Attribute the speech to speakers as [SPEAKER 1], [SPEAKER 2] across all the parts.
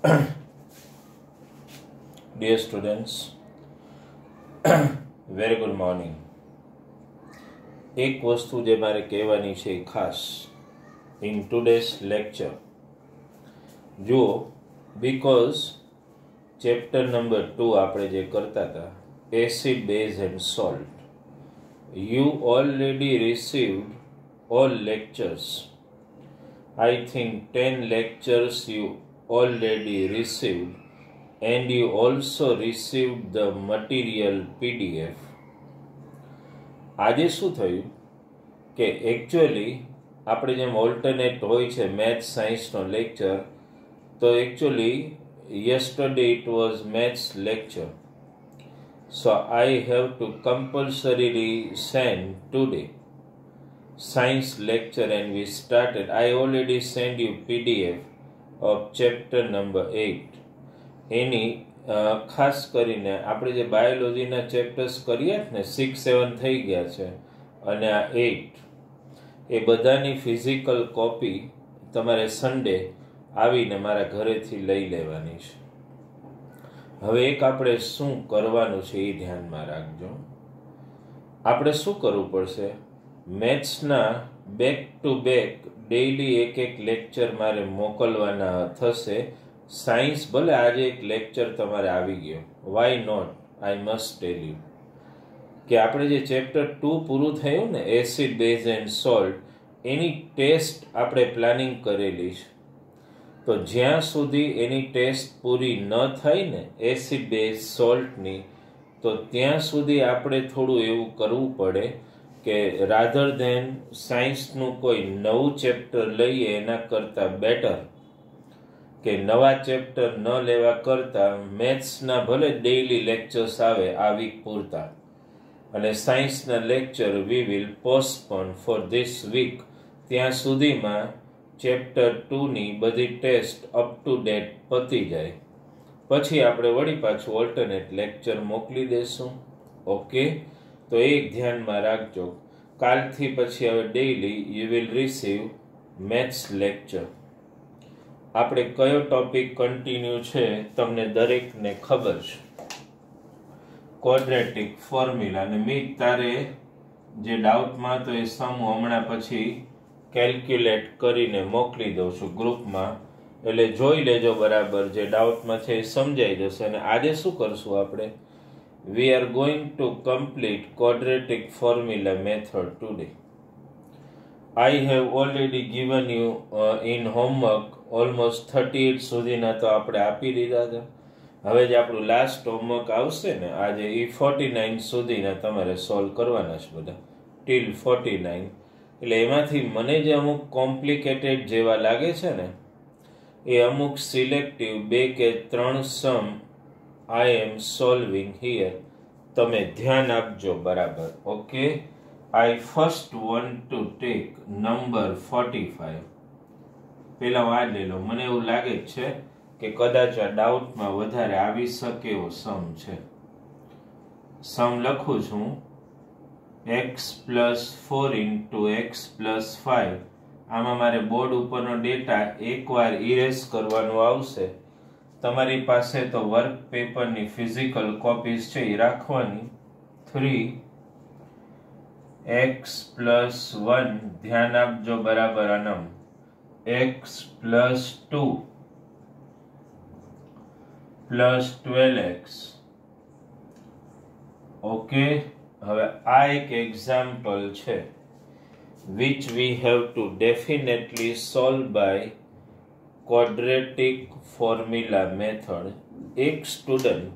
[SPEAKER 1] Dear students, very good morning. એક વસ્તુ જે મારે કહેવાની છે ખાસ in today's lecture. જુઓ, because chapter number 2 આપણે જે કરતા હતા acid, base and salt, you already received all lectures. I think 10 lectures you already received, and you also received the material PDF. આજે શું થયું કે એકચ્યુઅલી આપણે જેમ ઓલ્ટરનેટ હોય છે મેથ્સ સાયન્સનો લેક્ચર, તો actually yesterday it was maths lecture, so I have to compulsorily send today science lecture, and we started. I already sent you PDF of chapter number 8. એની ખાસ કરીને આપણે જે બાયોલોજીના ચેપ્ટર્સ કર્યા ને 6, 7 થઈ ગયા છે અને આ 8, એ બધાની ફિઝિકલ કોપી તમારે સન્ડે આવીને મારા ઘરેથી લઈ લેવાની છે. હવે એક આપણે શું કરવાનું છે એ ધ્યાનમાં રાખજો. આપણે શું કરવું પડશે, મેથ્સના બેક ટુ બેક ડેઈલી એક લેક્ચર મારે મોકલવાના થશે. સાયન્સ ભલે આજે એક લેક્ચર તમારે આવી ગયો, why not, I must tell you કે આપણે જે ચેપ્ટર 2 પૂરું થયું ને એસિડ, બેઝ એન્ડ સોલ્ટ, એની ટેસ્ટ આપણે પ્લાનિંગ કરેલી છે. તો જ્યાં સુધી એની ટેસ્ટ પૂરી ન થાય ને એસિડ, બેઝ, સોલ્ટની, તો ત્યાં સુધી આપણે થોડું એવું કરવું પડે કે રાધર ધેન સાયન્સનું કોઈ નવું ચેપ્ટર લઈએ એના કરતાં બેટર કે નવા ચેપ્ટર ન લેવા કરતાં મેથ્સના ભલે ડેઈલી લેક્ચર્સ આવે આ વીક પૂરતા, અને સાયન્સના lecture we will postpone for this week. ત્યાં સુધીમાં ચેપ્ટર 2ની બધી ટેસ્ટ અપ ટુ ડેટ પતી જાય, પછી આપણે વળી પાછું ઓલ્ટરનેટ લેક્ચર મોકલી દેશું. ઓકે, તો એ ધ્યાનમાં રાખજો. કાલથી પછી હવે daily you will receive maths lecture. આપણે કયો ટોપિક કન્ટિન્યુ છે તમને દરેકને ખબર છે, ક્વોડ્રેટિક ફોર્મ્યુલા. અને મી તારે જે ડાઉટમાં તો એ સમ હમણાં પછી કેલ્ક્યુલેટ કરીને મોકલી દઉં છું ગ્રુપમાં, એટલે જોઈ લેજો બરાબર. જે ડાઉટમાં છે એ સમજાઈ જશે. અને આજે શું કરશું આપણે, we are going to complete quadratic formula method today. I have already given you in homework almost 38 સુધીના તો આપણે આપી દીધા હતા. હવે જે આપણું લાસ્ટ હોમવર્ક આવશે ને આજે, એ 49 સુધીના તમારે સોલ્વ કરવાના છે બધા, ટીલ 49. એટલે એમાંથી મને જે અમુક કોમ્પ્લિકેટેડ જેવા લાગે છે ને એ અમુક સિલેક્ટિવ 2 કે 3 સમ આઈ એમ સોલ્વિંગ હિયર. તમે ધ્યાન આપજો બરાબર. Okay, I first want to take number 45. પેલા વાત લઈ લો. મને એવું લાગે છે કે કદાચ આ ડાઉટમાં વધારે આવી શકે એવો સમ છે. સમ લખું છું x + 4 × x + 5. આમાં મારે બોર્ડ ઉપરનો ડેટા એકવાર ઇરેઝ કરવાનો આવશે. તમારી પાસે તો વર્ક પેપરની ફિઝિકલ કોપીઝ છે એ રાખવાની. 3x + 1, ધ્યાન આપજો બરાબર અનમ, x + 2 + 12x. ઓકે, હવે આ એક એક્ઝામ્પલ છે which we have to definitely solve by quadratic formula method. એક સ્ટુડન્ટ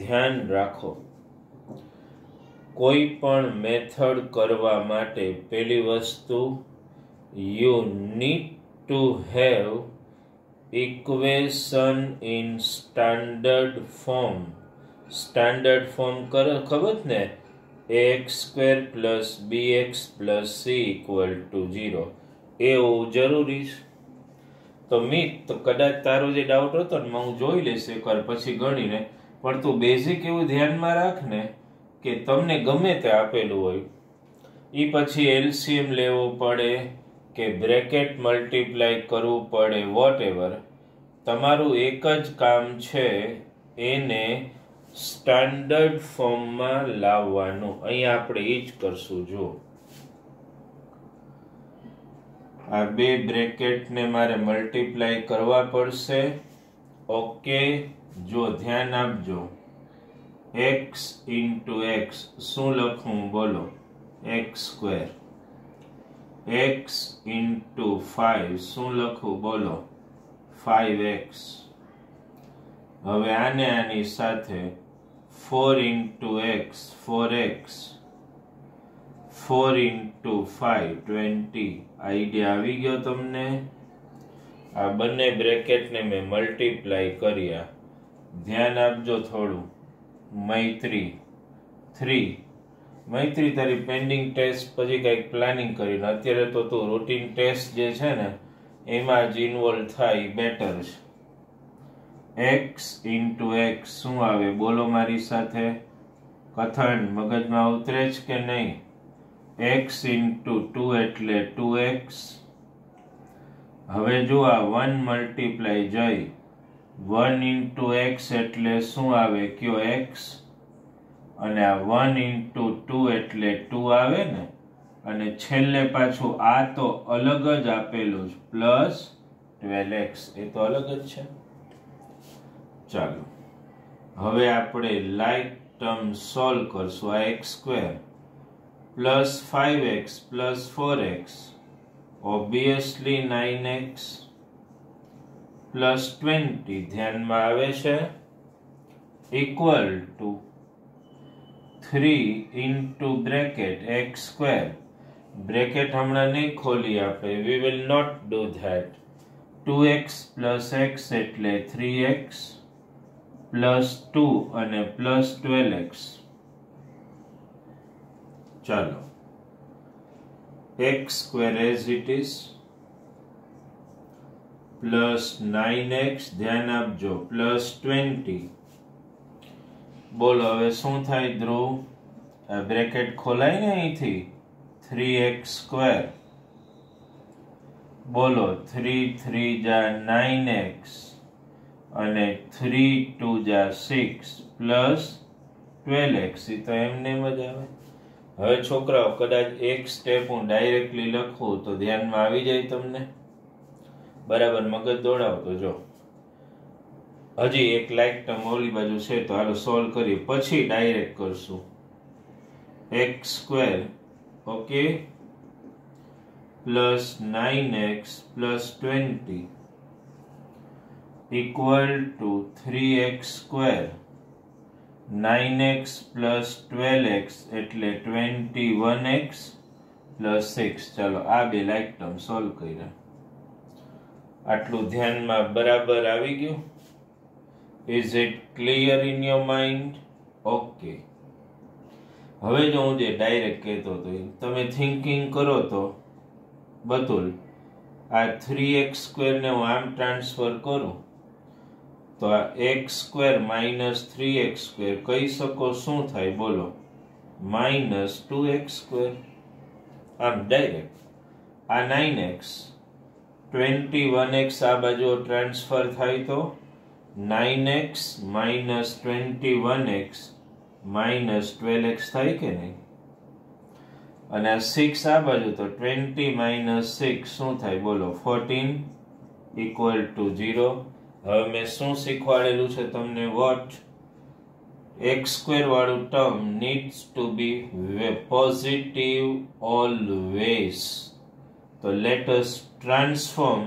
[SPEAKER 1] ધ્યાન રાખો, કોઈ પણ મેથડ કરવા માટે પહેલી વસ્તુ, you need to have equation in standard form. Standard form ખબર ને, ax² + bx + c = 0. એ હોવું જરૂરી છે. તો મિત, તો કદાચ તારો જે ડાઉટ હતો ને હું જોઈ લઈશ એકવાર પછી ગણીને, પણ તું બેઝિક એવું ધ્યાનમાં રાખ ને કે તમને ગમે તે આપેલું હોય એ પછી એલસીએમ લેવો પડે કે બ્રેકેટ મલ્ટીપ્લાય કરવું પડે, વોટ એવર, તમારું એક જ કામ છે એને સ્ટાન્ડર્ડ ફોર્મમાં લાવવાનું. અહીંયા આપણે એ જ કરશું. જો આ બે બ્રેકેટને મારે મલ્ટીપ્લાય કરવા પડશે. ઓકે, જો ધ્યાન આપજો. x ઇન્ટુ x શું લખું બોલો? x². x ઇન્ટુ 5 શું લખું બોલો? 5x. હવે આની સાથે 4 into x 4x. 4 into 5 20. Idea આવી ગયો તમને? આ બંને બ્રેકેટને મેં મલ્ટીપ્લાય કર્યા. ધ્યાન આપજો થોડું. મૈત્રી 3. મૈત્રી તારી પેન્ડિંગ ટેસ્ટ પછી કંઈક પ્લાનિંગ કરીને, અત્યારે તો તું રૂટીન ટેસ્ટ જે છે ને એમાં જ ઇન્વોલ્વ થાય બેટર છે. x ઇન્ટુ x શું આવે બોલો મારી સાથે? કથન મગજમાં ઉતરે છે કે નહીં? x ઇન્ટુ 2 એટલે 2x. હવે જો આ 1 મલ્ટીપ્લાય જઈ 1 ઇન્ટુ x એટલે શું આવે કયો? x. અને આ 1 ઇન્ટુ 2 એટલે 2 આવે ને. અને છેલ્લે પાછું આ તો અલગ જ આપેલું છે પ્લસ 12x. એ તો અલગ જ છે. ચાલો હવે આપણે લાઈક ટર્મ સોલ્વ કરશું. આ x² plus 5x plus 4x obviously 9x plus 20 ધ્યાનમાં આવે છે equal to 3 into bracket x². Bracket હમણાં નહીં ખોલી આપણે. We will not do that. 2x plus x એટલે 3x પ્લસ 2 અને પ્લસ 12x. ચાલો x² as it is plus 9x ધ્યાન આપજો પ્લસ 20. બોલો હવે શું થાય ધ્રુવ? આ બ્રેકેટ ખોલાય ને અહીંથી 3x². બોલો 3 3 જા 9x અને 3 2 જા 6 પ્લસ 12x. એ તો એમને જ આવે. હવે છોકરાઓ કદાચ એક સ્ટેપ હું ડાયરેક્ટલી લખું તો ધ્યાનમાં આવી જાય તમને? બરાબર મગજ દોડાવતો. જો હજી એક લાઈક ટર્મ ઓલી બાજુ છે તો હાલો સોલ્વ કરીએ, પછી ડાયરેક્ટ કરશું. x² okay plus 9x plus 20 equal to 3x². 9x plus 12x એટલે 21x પ્લસ 6. ચાલો આ બે લાઈક ટર્મ સોલ્વ કર્યા. આટલું ધ્યાનમાં બરાબર આવી ગયું? Is it clear in your mind? Okay. હવે જો હું જે ડાયરેક્ટ કહેતો હતો તમે થિંકિંગ કરો તો બતુલ આ 3x² ને હું આમ ટ્રાન્સફર કરું તો આ x² માઇનસ 3x² કહી શકો શું થાય બોલો? Minus 2x². આમ ડાયરેક્ટ આ 9x 21x આ બાજુ ટ્રાન્સફર થાય તો 9x minus 21x minus 12x થાય કે નહીં? અને આ 6 આ બાજુ તો 20 માઇનસ 6 શું થાય બોલો? 14 ઇક્વલ ટુ 0. હવે મેં શું શીખવાડેલું છે તમને? વોટ? x² વાળું term needs to be positive always. તો let us transform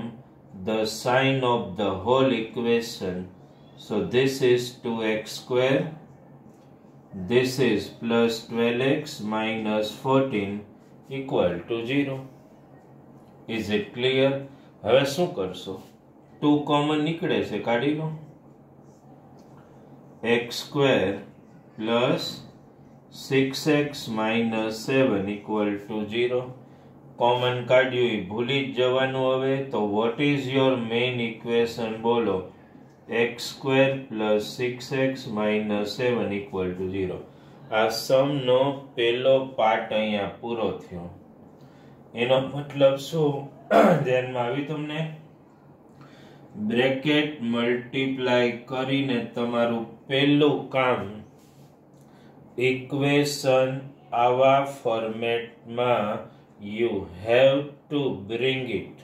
[SPEAKER 1] the sign of the whole equation. So this is 2x². This is plus 12x minus 14 equal to 0. Is it clear? હવે શું કરશો? 2 common નીકળે છે, કાઢી લો. x² plus 6x minus 7 equal to 0. Common કાઢ્યું એ ભૂલી જ જવાનું. હવે તો what is your main equation બોલો? x² plus 6x minus 7 equal to 0. આ સમનો પહેલો પાર્ટ અહીંયા પૂરો થયો. એનો મતલબ શું? ધ્યાનમાં આવી તમને? બ્રેકેટ મલ્ટીપ્લાય કરીને તમારું પહેલું કામ ઇક્વેશન આવા ફોર્મેટમાં you have to bring it.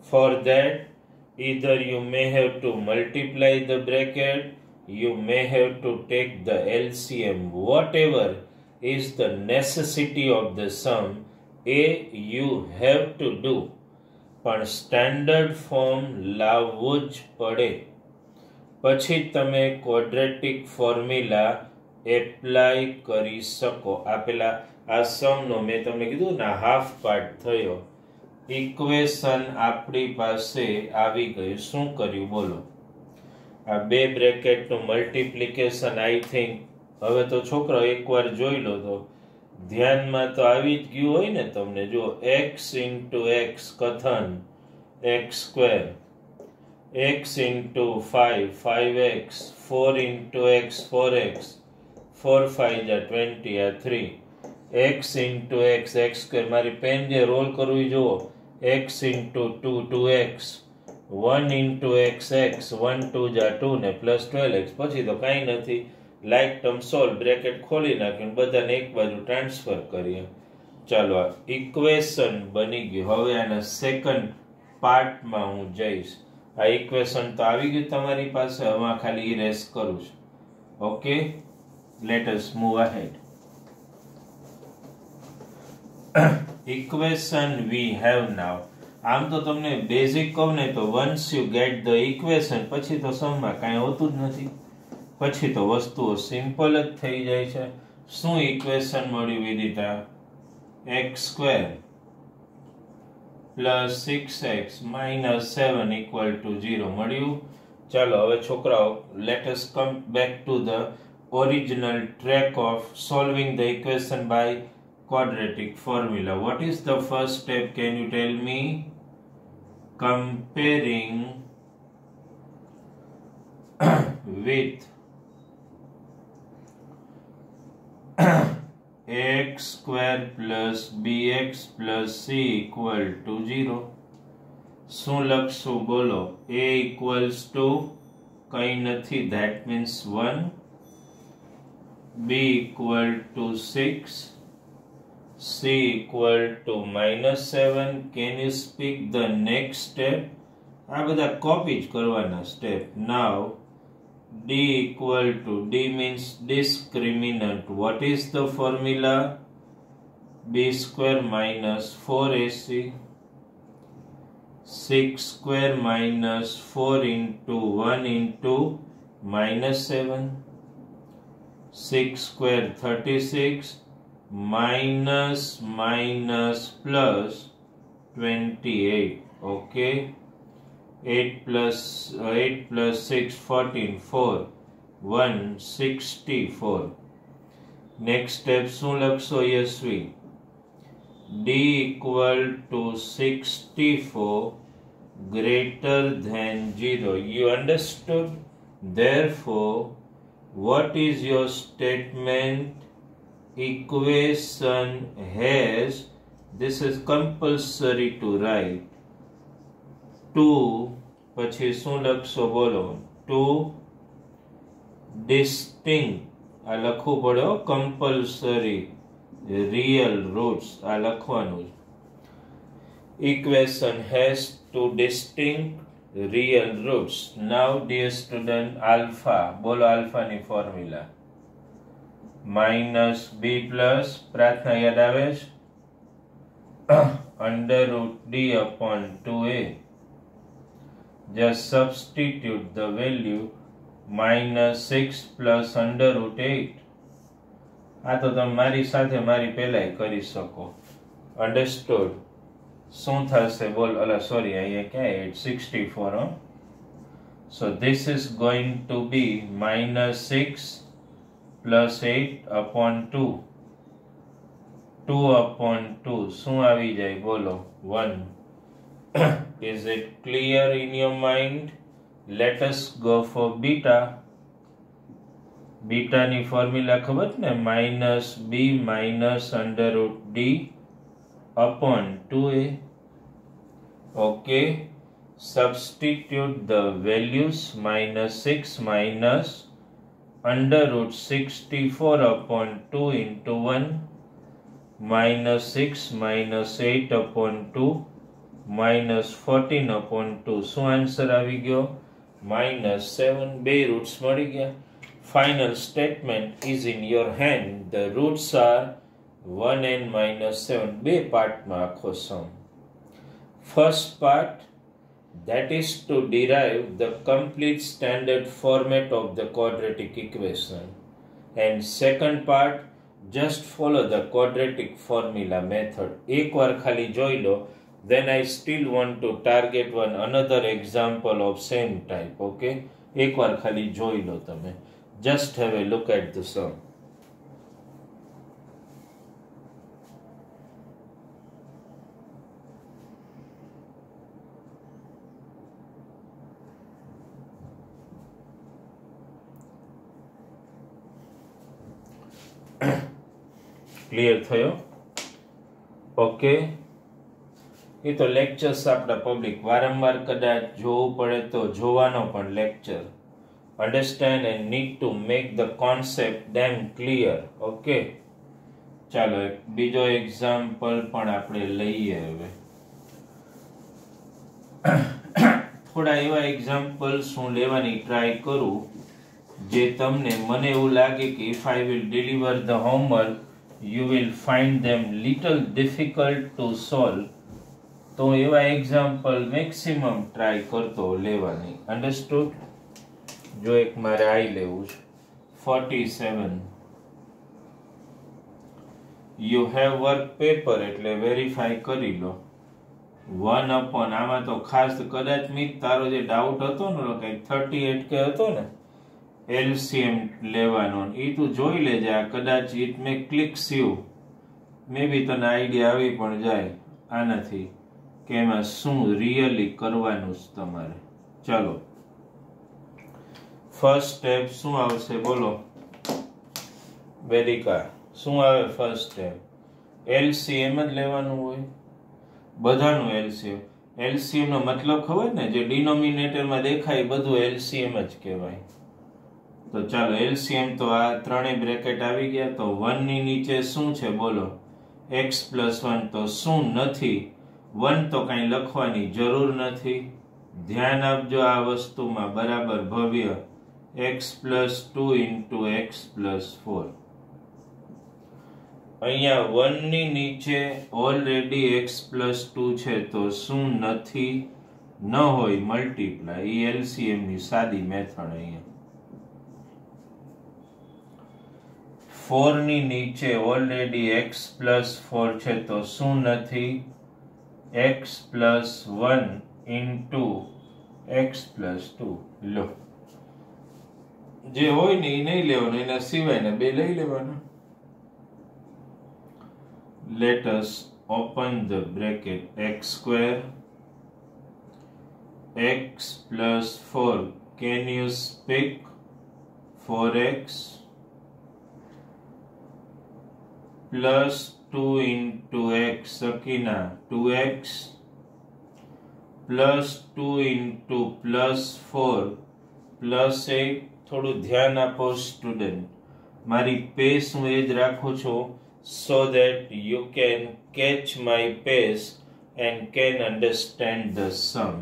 [SPEAKER 1] For that, either you may have to multiply the bracket, you may have to take the LCM, whatever is the necessity of the sum, you have to do. પણ standard form લાવવું જ પડે. પછી તમે quadratic formula apply કરી શકો. આપેલા આ સમનો મેં તમને કીધું ને હાફ પાર્ટ થયો. ઇક્વેશન આપણી પાસે આવી ગયું. શું કર્યું બોલો? આ બે બ્રેકેટનું મલ્ટીપ્લિકેશન આઈ થિંક હવે તો છોકરો એકવાર જોઈ લો તો ધ્યાનમાં તો આવી જ ગયું હોય ને તમને. જો x into x કથન x², x into 5 5x, 4 into x 4x, 4 5 20 આ 3, x into x x². મારી પેન જે રોલ કરવું એ જુઓ. x into 2 2x, 1 into x x, 1 2 2 ને પ્લસ 12x. પછી તો કાંઈ નથી. લાઈક ટર્મ સોલ્વ, બ્રેકેટ ખોલી નાખીને બધાને એક બાજુ ટ્રાન્સફર કરીએ. ચાલો આ ઇક્વેશન બની ગયું. હવે આના સેકન્ડ પાર્ટમાં હું જઈશ. આ ઇક્વેશન તો આવી ગયું તમારી પાસે. હવે ખાલી ઇરેઝ કરું છું. Okay, let us move ahead. Equation we have now. આમ તો તમને બેઝિક કહું ને તો once you get the equation પછી તો સમમાં કાંઈ હોતું જ નથી. પછી તો વસ્તુઓ સિમ્પલ જ થઈ જાય છે. શું ઇક્વેશન મળ્યું Vidita? x² plus 6x minus 7 equal to 0 મળ્યું. ચાલો હવે છોકરાઓ let us come back to the original track of solving the equation by quadratic formula. What is the first step? Can you tell me? Comparing with x square plus bx plus c equal to 0. શું લખશું બોલો? a equals to કંઈ નથી, that means 1, b equal to 6, c equal to -7. Can you speak the next step? આ બધા copy જ કરવાના step. Now d equal to, d means discriminant. What is the formula? b square minus 4ac, 6 square minus 4 into 1 into -7, 6 square 36 minus plus 28. Okay, 8 plus 6 14, 4 1 64. Next step શું લખશો Yashvi? d equal to 64 greater than 0. You understood? Therefore, what is your statement? Equation has, this is compulsory to write, 2 પછી શું લખશો બોલો? 2 distinct, આ લખવું પડે compulsory real roots, આ લખવાનું. Equation has 2 distinct real roots. Now dear student, alpha, બોલો alpha ની formula minus b plus, પ્રાર્થના યાદ આવે છે? under root d upon 2a. Just substitute the value -6 plus under root 8. આ તો તમે મારી સાથે મારી પહેલાય કરી શકો. Understood? શું થશે બોલ? સોરી, અહીંયા ક્યાં 864. So this is going to be -6 plus 8 upon 2. 2 upon 2. શું આવી જાય બોલો? 1. Is it clear in your mind? Let us go for beta. Beta ની formula ખબર ને? -b minus under root d upon 2a. Okay. substitute the values minus 6 minus under root 64 upon 2 into 1 minus 6 minus 8 upon 2 minus 14 upon 2. શું answer આવી ગયો? -7. બે roots મળી ગયા. Final statement is in your hand. The roots are 1 and -7. બે પાર્ટમાં આખો સમ. First part, that is to derive the complete standard format of the quadratic equation. And second part, just follow the quadratic formula method. એક વાર ખાલી જોઈ લો. Then I still want to target another example of same type. Okay? એક વાર ખાલી જોઈ લો તમે. Just have a look at the sum. Clear થયો? ઓકે, એ તો લેક્ચર્સ આપણા પબ્લિક વારંવાર કદાચ જોવું પડે તો જોવાનો પણ lecture. Understand and need to make the concept damn clear. Okay, ચાલો એક બીજો એક્ઝામ્પલ પણ આપણે લઈએ. હવે થોડા એવા એક્ઝામ્પલ્સ હું લેવાની ટ્રાય કરું જે તમને, મને એવું લાગે કે if I will deliver the homework you will find them little difficult to solve. તો એવા એક્ઝામ્પલ મેક્સિમમ ટ્રાય કરતો લેવાની. અન્ડરસ્ટુડ? જો એક મારે આઈ લેવું છે 47. યુ હેવ વર્ક પેપર એટલે વેરીફાઈ કરી લો. 1 upon આમાં તો ખાસ કદાચ મીત તારો જે ડાઉટ હતો ને કંઈક 38 કે હતો ને એલસીએમ લેવાનો, એ તું જોઈ લેજે. આ કદાચ ઇટ મે ક્લિક્સ યુ, મે બી તને આઈડિયા આવી પણ જાય આનાથી કે એમાં શું રિયલી કરવાનું છે તમારે. ચાલો ફર્સ્ટ સ્ટેપ શું આવશે બોલો વેદિકા? શું આવે ફર્સ્ટ સ્ટેપ? એલસીએમ જ લેવાનું હોય બધાનું. એલસીએમ, એલસીએમ નો મતલબ ખબર ને, જે ડિનોમિનેટરમાં દેખાય બધું એલસીએમ જ કહેવાય. તો ચાલો એલસીએમ તો આ ત્રણેય બ્રેકેટ આવી ગયા. તો 1 ની નીચે શું છે બોલો? x + 1. તો શું નથી? 1 તો કઈ લખવાની જરૂર નથી. ધ્યાન આપજો આ વસ્તુમાં બરાબર. ભવ્ય x + 2 * x + 4. અહીંયા 1 ની નીચે ઓલરેડી x + 2 છે તો શું નથી? ન હોય મલ્ટીપ્લાય. એ એલસીએમ ની સાદી મેથડ. અહીંયા 4 ની નીચે ઓલરેડી x + 4 છે તો શું નથી? x + 1 * x + 2. લો, જે હોય ને એ નહીં લેવાનું, એના સિવાય ને બે લઈ લેવાના. Let us open the bracket. x² x + 4. Can you speak 4x + 2 * x? Sakina, 2x + 2 + +4 +8. થોડું ધ્યાન આપો સ્ટુડન્ટ. મારી પેસ હું એ જ રાખું છું so that you can catch my pace and can understand the sum.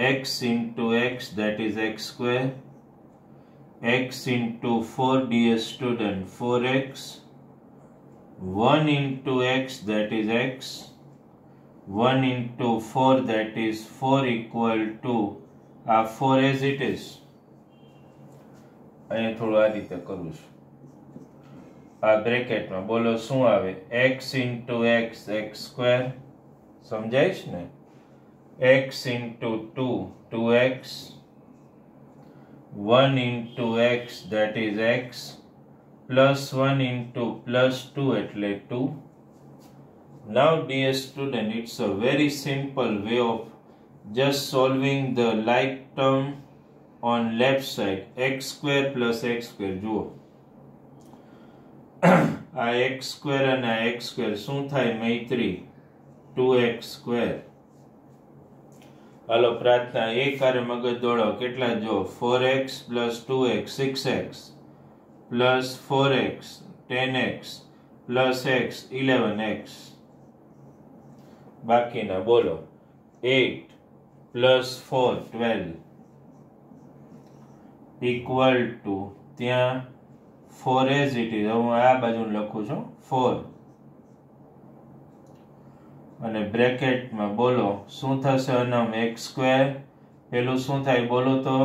[SPEAKER 1] X * x, that is x². X * 4, dear student, 4x. 1 * x, that is x. 1 * 4, that is 4, equal to 4 as it is. અહીંયા થોડું આ રીતે કરું છું. આ બ્રેકેટમાં બોલો શું આવે? x * x, x². સમજાય છે ને? x * 2, 2x. 1 * x, that is x. +1 * +2 એટલે 2. Now dear student, it's a very simple way of just solving the like term on left side. x² + x². જુઓ આ x² અને આ x² શું થાય મૈત્રી? 2x². હાલો પ્રાર્થના એક હારે મગજ દોડો કેટલા જો 4x + 2x 6x + 4x 10x + x 11x બાકીના બોલો 8 + 4 12 = ત્યાં 4 as it is. હું આ બાજુ લખું છું 4 અને બ્રેકેટમાં બોલો શું થશે અનમ x² પેલું શું થાય બોલો તો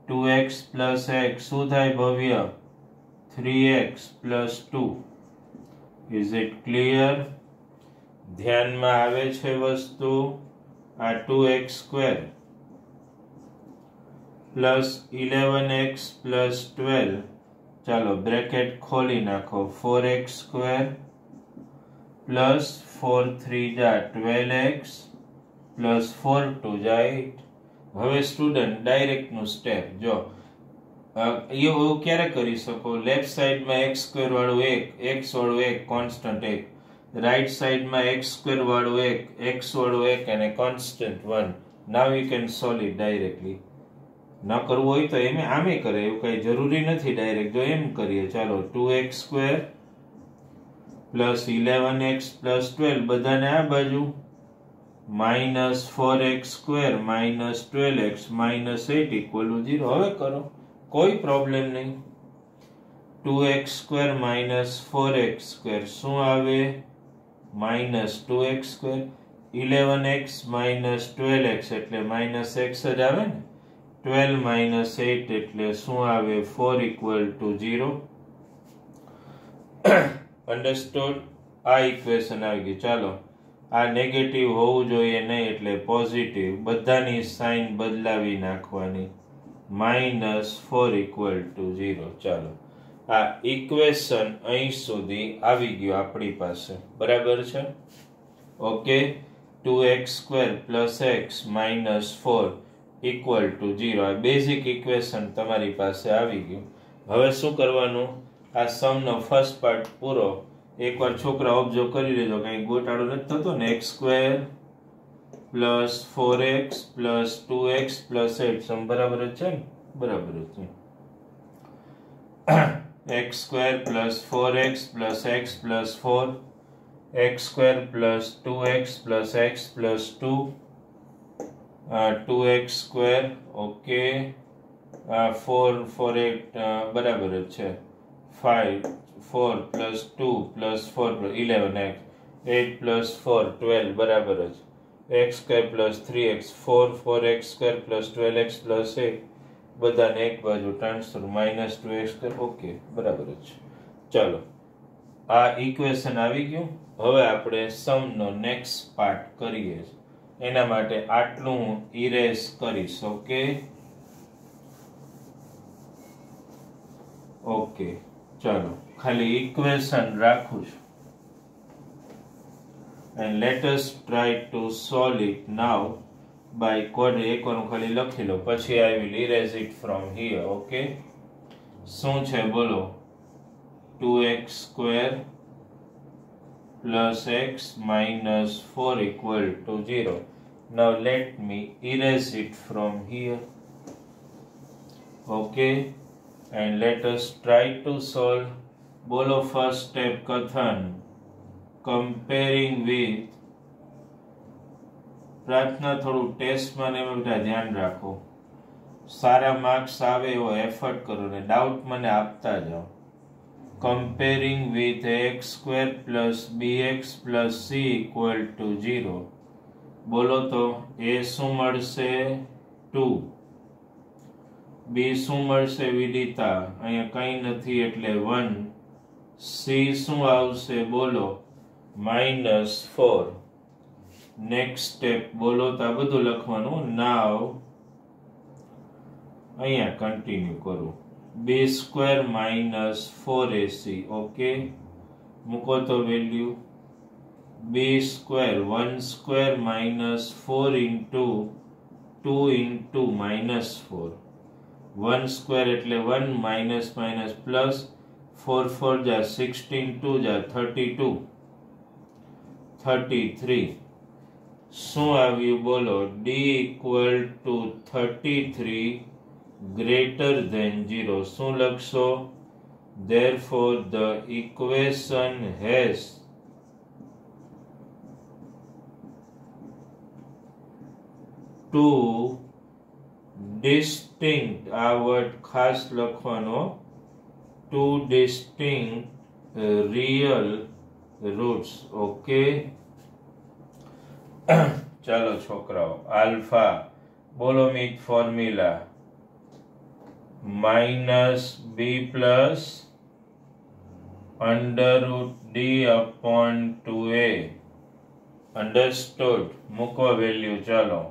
[SPEAKER 1] 2x + x શું થાય ભવ્ય 3x + 2 ઇઝ ઇટ ક્લિયર ધ્યાનમાં આવે છે વસ્તુ આ 2x² + 11x + 12 ચાલો બ્રેકેટ ખોલી નાખો 4x² + 4 3 12x + 4 2 8 હવે સ્ટુડન્ટ ડાયરેક્ટ નું સ્ટેપ જો એવું ક્યારે કરી શકો લેફ્ટ સાઈડમાં x² વાળું 1 x વાળું 1 કોન્સ્ટન્ટ 1 રાઈટ સાઈડમાં x² વાળું 1 x વાળું 1 અને constant 1 now you can solve it directly ન કરવું હોય તો એમ આમે કરે એવું કઈ જરૂરી નથી ડાયરેક્ટ જો એમ કરીએ ચાલો 2x² + 11x + 12 બધાને આ બાજુ -4x² - 12x - 8 = 0 હવે કરો કોઈ પ્રોબ્લેમ નહીં 2x² - 4x² શું આવે -2x², 11x - 12x એટલે -x જ આવે ને 12 - 8 એટલે શું આવે 4 = 0 અન્ડરસ્ટુડ આ ઇક્વેશન આવી ગઈ ચાલો આ નેગેટિવ હોવું જોઈએ નહીં એટલે પોઝિટિવ બધાની સાઇન બદલાવી નાખવાની -4 = 0 ચાલો આ ઇક્વેશન અહીં સુધી આવી ગયું આપણી પાસે બરાબર છે ઓકે 2x² + x - 4 = 0 આ બેઝિક ઇક્વેશન તમારી પાસે આવી ગયું હવે શું કરવાનું આ સમ નો ફર્સ્ટ પાર્ટ પૂરો એકવાર છોકરા ઓબ્ઝર્વ કરી લેજો કઈ ગોટાળો નથી થતો ને x² + 4x + 2x + 8 સમ બરાબર જ છે ને બરાબર જ છે x² + 4x + x + 4 x² + 2x + x + 2 2x² okay 4 4 8 બરાબર જ છે 5 4 + 2 + 4 + 11x 8 + 4 12 બરાબર જ x² + 3x 4 4x² + 12x + 8 બધાને એક બાજુ ટ્રાન્સફર -2x² ઓકે બરાબર જ ચાલો આ ઇક્વેશન આવી ગયું હવે આપણે સમ નો નેક્સ્ટ પાર્ટ કરીએ એના માટે આટલું હું ઇરેઝ કરીશ ઓકે ઓકે ચાલો ખાલી ઇક્વેશન રાખું છું and let us try to solve it now by code એકવાર હું ખાલી લખી લો પછી I will erase it from here okay શું છે બોલો 2x² + x - 4 = 0 now let me erase it from here okay and let us try to solve બોલો first step કથન comparing with પ્રાર્થના થોડું ટેસ્ટમાં ને એમાં બધા ધ્યાન રાખો સારા માર્ક્સ આવે એવો એફર્ટ કરો ને ડાઉટ મને આપતા જાઓ comparing with x² + bx + c = 0 બોલો તો a શું મળશે 2 b શું મળશે વિદિતા અહીંયા કંઈ નથી એટલે 1 c શું આવશે બોલો -4 નેક્સ્ટ સ્ટેપ બોલો તો આ બધું લખવાનું નાવ અહીંયા કન્ટિન્યુ કરું b² - 4ac ઓકે મૂકો તો વેલ્યુ b² 1² - 4 * 2 * -4 1² એટલે 1 - +4 4 જા 16 2 જા 32 33 શું આવ્યું બોલો? d equal to 33 greater than 0. શું લખશો? Therefore the equation has two distinct, આ વર્ડ ખાસ લખવાનો, two distinct real roots. Okay, ચાલો છોકરાઓ, આલ્ફા બોલો મિત formula -b plus √d upon 2a. Understood? મૂકો વેલ્યુ. ચાલો,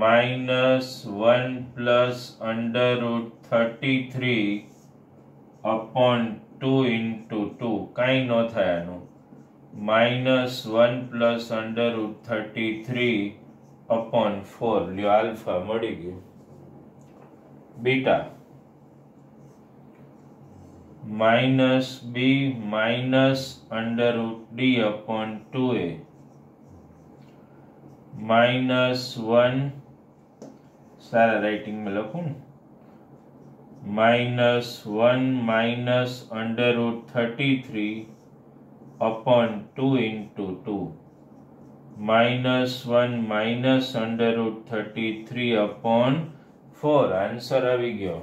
[SPEAKER 1] -1 પ્લસ √33 upon 2 into 2. કાંઈ ન થાય આનું. -1 પ્લસ √33 upon 4. લ્યો, આલ્ફા મળી ગયું. Beta -b minus √d upon 2a -1, સારા રાઇટિંગ में લખું ને, -1 minus √33 upon 2 into 2 -1 minus √33 upon 4. Answer આવી ગયો.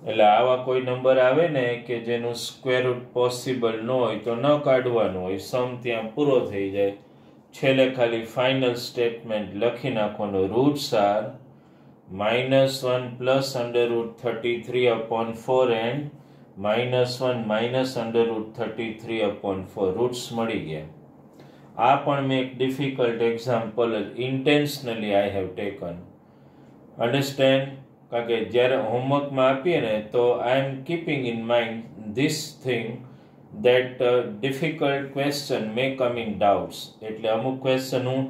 [SPEAKER 1] એટલે આવા કોઈ નંબર આવે ને કે જેનું સ્ક્વેર રૂટ પોસિબલ ન હોય તો ન કાઢવાનું હોય, સમ ત્યાં પૂરો થઈ જાય. છેલ્લે ખાલી ફાઇનલ સ્ટેટમેન્ટ લખી નાખવાનું, roots are -1 plus √33 upon 4 and -1 minus √33 upon 4. Roots મળી ગયા. આ પણ મેં એક difficult example intentionally I have taken. Understand? કારણ કે જ્યારે હોમવર્કમાં આપીએ ને તો I am keeping in mind this thing that difficult question may come in doubts. એટલે અમુક ક્વેશ્ચન હું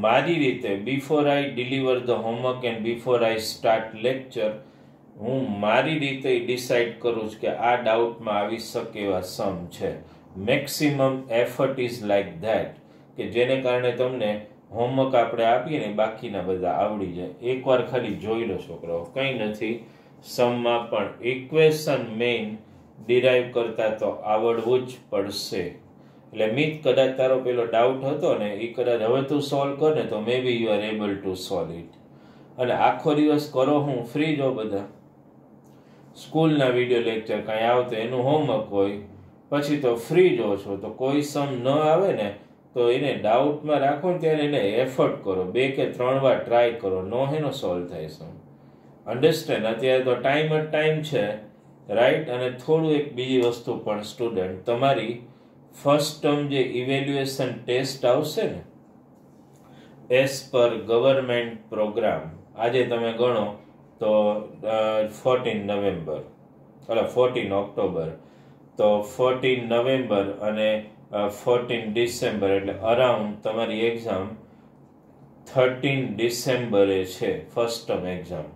[SPEAKER 1] મારી રીતે before I deliver the homework and before I start lecture હું મારી રીતે ડિસાઇડ કરું છું કે આ ડાઉટમાં આવી શકે એવા સમ છે. Maximum effort is like that કે જેને કારણે તમને હોમવર્ક આપણે આપીએ ને બાકીના બધા આવડી જાય. એકવાર ખાલી જોઈ લો છોકરાઓ, કંઈ નથી. સમમાં પણ ઇક્વેશન મેઇન ડિરાઈવ કરતા તો આવડવું જ પડશે. એટલે મિત કદાચ તારો પેલો ડાઉટ હતો ને એ કદાચ હવે તું સોલ્વ કર ને તો may be you are able to solve it. અને આખો દિવસ કરો હું ફ્રી જો બધા. સ્કૂલના વિડીયો લેક્ચર કાંઈ આવતો એનું હોમવર્ક હોય પછી તો ફ્રી જો છો તો કોઈ સમ ન આવે ને તો એને ડાઉટમાં રાખો ને ત્યારે એને એફર્ટ કરો, 2 કે 3 વાર ટ્રાય કરો, નો હેનો સોલ્વ થાય સમ. અન્ડરસ્ટેન્ડ? અત્યારે તો ટાઈમ જ ટાઈમ છે, રાઈટ? અને થોડું એક બીજી વસ્તુ પણ સ્ટુડન્ટ, તમારી ફર્સ્ટ ટર્મ જે ઇવેલ્યુએશન ટેસ્ટ આવશે ને એઝ પર ગવર્મેન્ટ પ્રોગ્રામ, આજે તમે ગણો તો 14 નવેમ્બર, 14 ઓક્ટોબર, તો 14 નવેમ્બર અને 14 ડિસેમ્બર એટલે અરાઉન્ડ તમારી એક્ઝામ 13 ડિસેમ્બરે છે, ફર્સ્ટ ટર્મ એક્ઝામ.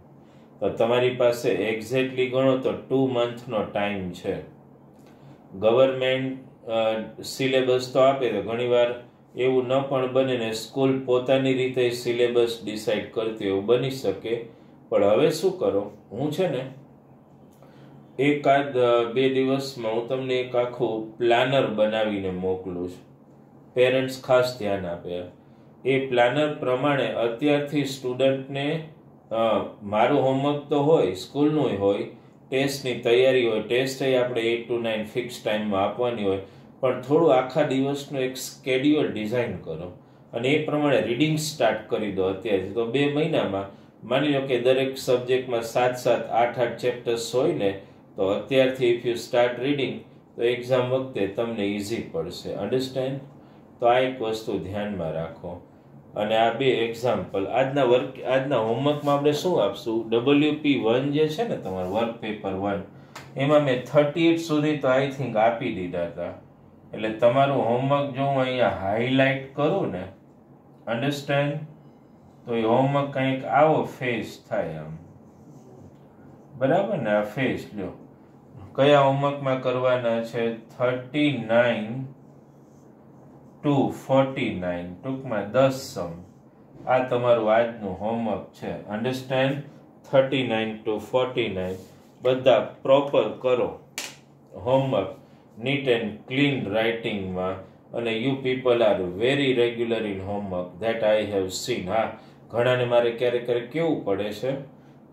[SPEAKER 1] તો તમારી પાસે એક્ઝેક્ટલી ગણો તો 2 મંથનો ટાઈમ છે. ગવર્મેન્ટ સિલેબસ તો આપે તો ઘણીવાર એવું ન પણ બને ને સ્કૂલ પોતાની રીતે સિલેબસ ડિસાઇડ કરતી એવું બની શકે. પણ હવે શું કરો, હું છે ને એકાદ 2 દિવસમાં હું તમને એક આખું પ્લાનર બનાવીને મોકલું છું. પેરેન્ટ્સ ખાસ ધ્યાન આપે. એ પ્લાનર પ્રમાણે અત્યારથી સ્ટુડન્ટને મારું હોમવર્ક તો હોય, સ્કૂલનું હોય, ટેસ્ટની તૈયારી હોય, ટેસ્ટ આપણે 8 to 9 ફિક્સ ટાઈમમાં આપવાની હોય, પણ થોડું આખા દિવસનું એક સ્કેડ્યુલ ડિઝાઇન કરો અને એ પ્રમાણે રીડિંગ સ્ટાર્ટ કરી દો અત્યારથી. તો 2 મહિનામાં માની લો કે દરેક સબ્જેક્ટમાં 7-7, 8-8 ચેપ્ટર્સ હોય ને તો અત્યારથી ઇફ યુ સ્ટાર્ટ રીડિંગ તો એક્ઝામ વખતે તમને ઇઝી પડશે. અન્ડરસ્ટેન્ડ? તો આ એક વસ્તુ ધ્યાનમાં રાખો. અને આ 2 એક્ઝામ્પલ આજના હોમવર્કમાં આપણે શું આપશું, WP1 જે છે ને તમારું વર્ક પેપર 1 એમાં મેં 38 સુધી તો આઈ થિંક આપી દીધા હતા. એટલે તમારું હોમવર્ક જો હું અહીંયા હાઇલાઇટ કરું ને, અન્ડરસ્ટેન્ડ, તો એ હોમવર્ક કંઈક આવો ફેસ થાય આમ, બરાબર ને? આ ફેસ લ્યો, કયા હોમવર્કમાં કરવાના છે? 39 ટુ 49 ટૂંકમાં 10 સમ. આ તમારું આજનું હોમવર્ક છે. અન્ડરસ્ટેન્ડ? 39 to 49 બધા પ્રોપર કરો હોમવર્ક, નીટ એન્ડ ક્લીન રાઇટિંગમાં. અને you people are very regular in homework that I have seen. હા, ઘણાને મારે ક્યારેક ક્યારેક કેવું પડે છે,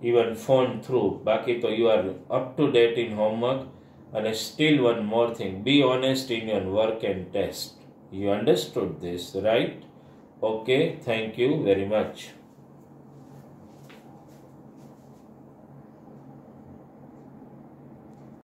[SPEAKER 1] ઇવન ફોન થ્રુ. બાકી તો you are up to date in homework. અને still one more thing, be honest in your work and test. You understood this, right? Okay, thank you very much.